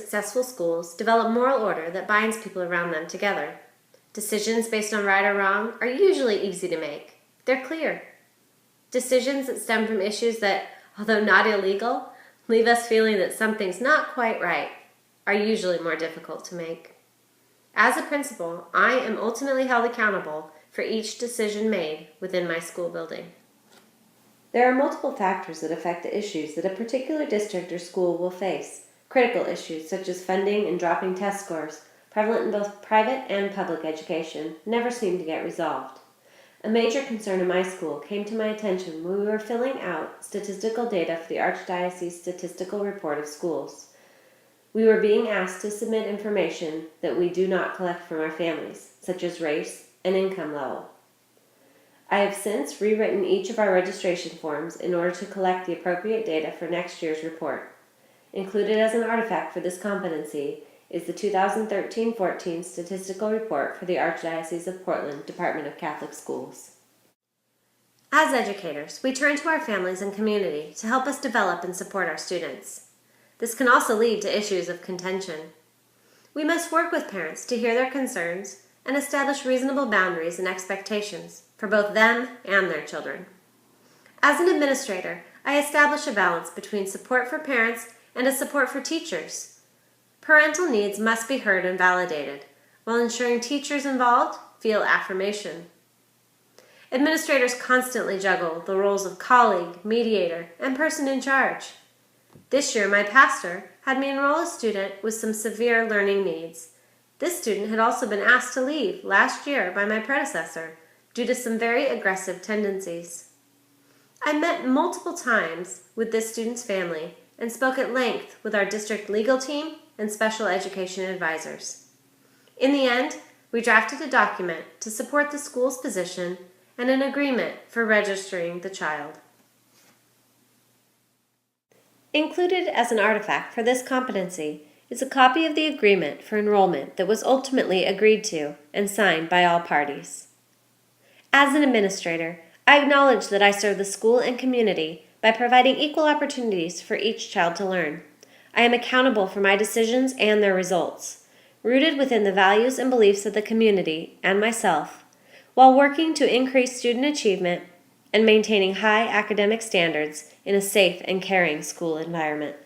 successful schools develop moral order that binds people around them together. Decisions based on right or wrong are usually easy to make. They're clear. Decisions that stem from issues that, although not illegal, leave us feeling that something's not quite right are usually more difficult to make. As a principal, I am ultimately held accountable for each decision made within my school building. There are multiple factors that affect the issues that a particular district or school will face. Critical issues such as funding and dropping test scores, prevalent in both private and public education, never seem to get resolved. A major concern in my school came to my attention when we were filling out statistical data for the Archdiocese Statistical Report of Schools. We were being asked to submit information that we do not collect from our families, such as race and income level. I have since rewritten each of our registration forms in order to collect the appropriate data for next year's report. Included as an artifact for this competency is the 2013-14 Statistical Report for the Archdiocese of Portland Department of Catholic Schools. As educators, we turn to our families and community to help us develop and support our students. This can also lead to issues of contention. We must work with parents to hear their concerns and establish reasonable boundaries and expectations for both them and their children. As an administrator, I establish a balance between support for parents and a support for teachers. Parental needs must be heard and validated, while ensuring teachers involved feel affirmation. Administrators constantly juggle the roles of colleague, mediator, and person in charge. This year, my pastor had me enroll a student with some severe learning needs. This student had also been asked to leave last year by my predecessor due to some very aggressive tendencies. I met multiple times with this student's family and spoke at length with our district legal team and special education advisors. In the end, we drafted a document to support the school's position and an agreement for registering the child. Included as an artifact for this competency is a copy of the agreement for enrollment that was ultimately agreed to and signed by all parties. As an administrator, I acknowledge that I serve the school and community by providing equal opportunities for each child to learn. I am accountable for my decisions and their results, rooted within the values and beliefs of the community and myself, while working to increase student achievement and maintaining high academic standards in a safe and caring school environment.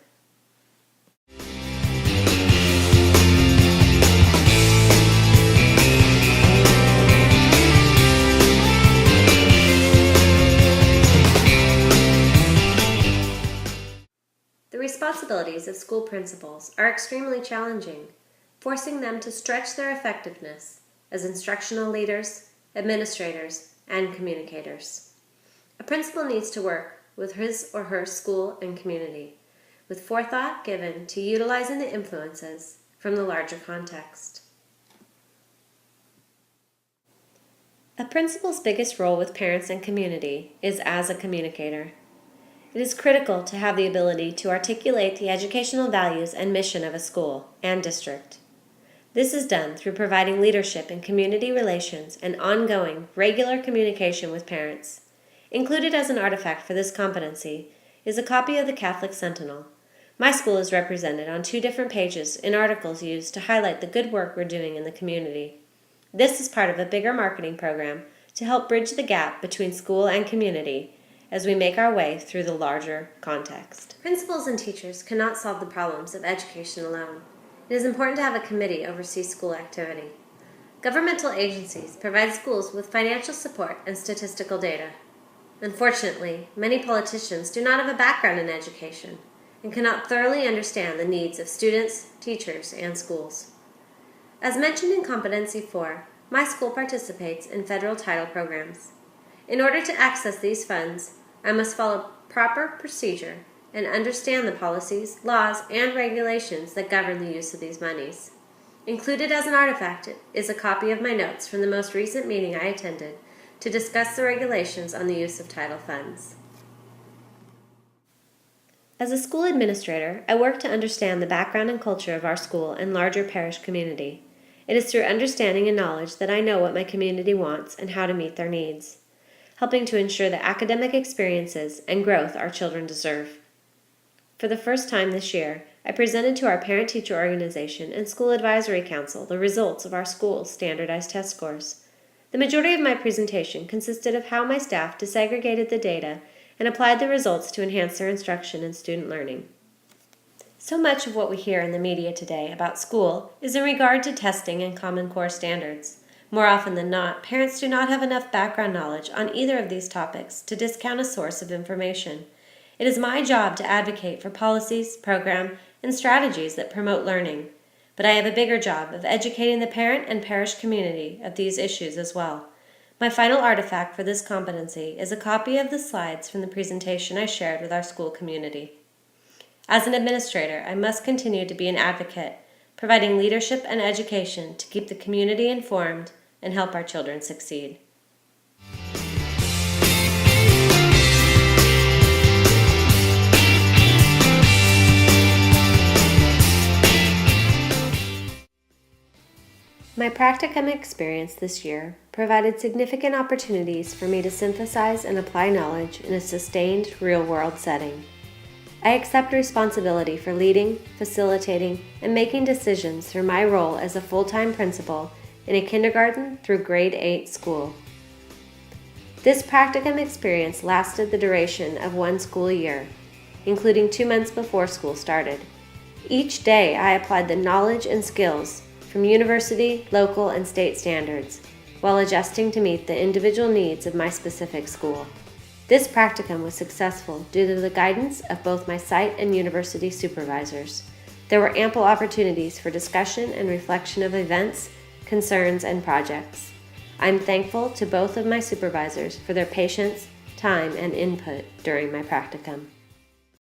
The responsibilities of school principals are extremely challenging, forcing them to stretch their effectiveness as instructional leaders, administrators, and communicators. A principal needs to work with his or her school and community, with forethought given to utilizing the influences from the larger context. A principal's biggest role with parents and community is as a communicator. It is critical to have the ability to articulate the educational values and mission of a school and district. This is done through providing leadership in community relations and ongoing, regular communication with parents. Included as an artifact for this competency is a copy of the Catholic Sentinel. My school is represented on 2 different pages in articles used to highlight the good work we're doing in the community. This is part of a bigger marketing program to help bridge the gap between school and community as we make our way through the larger context. Principals and teachers cannot solve the problems of education alone. It is important to have a committee oversee school activity. Governmental agencies provide schools with financial support and statistical data. Unfortunately, many politicians do not have a background in education and cannot thoroughly understand the needs of students, teachers, and schools. As mentioned in Competency 4, my school participates in federal title programs. In order to access these funds, I must follow proper procedure and understand the policies, laws, and regulations that govern the use of these monies. Included as an artifact is a copy of my notes from the most recent meeting I attended to discuss the regulations on the use of title funds. As a school administrator, I work to understand the background and culture of our school and larger parish community. It is through understanding and knowledge that I know what my community wants and how to meet their needs, helping to ensure the academic experiences and growth our children deserve. For the first time this year, I presented to our parent-teacher organization and school advisory council the results of our school's standardized test scores. The majority of my presentation consisted of how my staff disaggregated the data and applied the results to enhance their instruction and student learning. So much of what we hear in the media today about school is in regard to testing and Common Core standards. More often than not, parents do not have enough background knowledge on either of these topics to discount a source of information. It is my job to advocate for policies, programs, and strategies that promote learning, but I have a bigger job of educating the parent and parish community of these issues as well. My final artifact for this competency is a copy of the slides from the presentation I shared with our school community. As an administrator, I must continue to be an advocate, providing leadership and education to keep the community informed and help our children succeed. My practicum experience this year provided significant opportunities for me to synthesize and apply knowledge in a sustained, real-world setting. I accept responsibility for leading, facilitating, and making decisions through my role as a full-time principal in a kindergarten through grade 8 school. This practicum experience lasted the duration of 1 school year, including 2 months before school started. Each day I applied the knowledge and skills from university, local, and state standards, while adjusting to meet the individual needs of my specific school. This practicum was successful due to the guidance of both my site and university supervisors. There were ample opportunities for discussion and reflection of events, concerns, and projects. I'm thankful to both of my supervisors for their patience, time, and input during my practicum.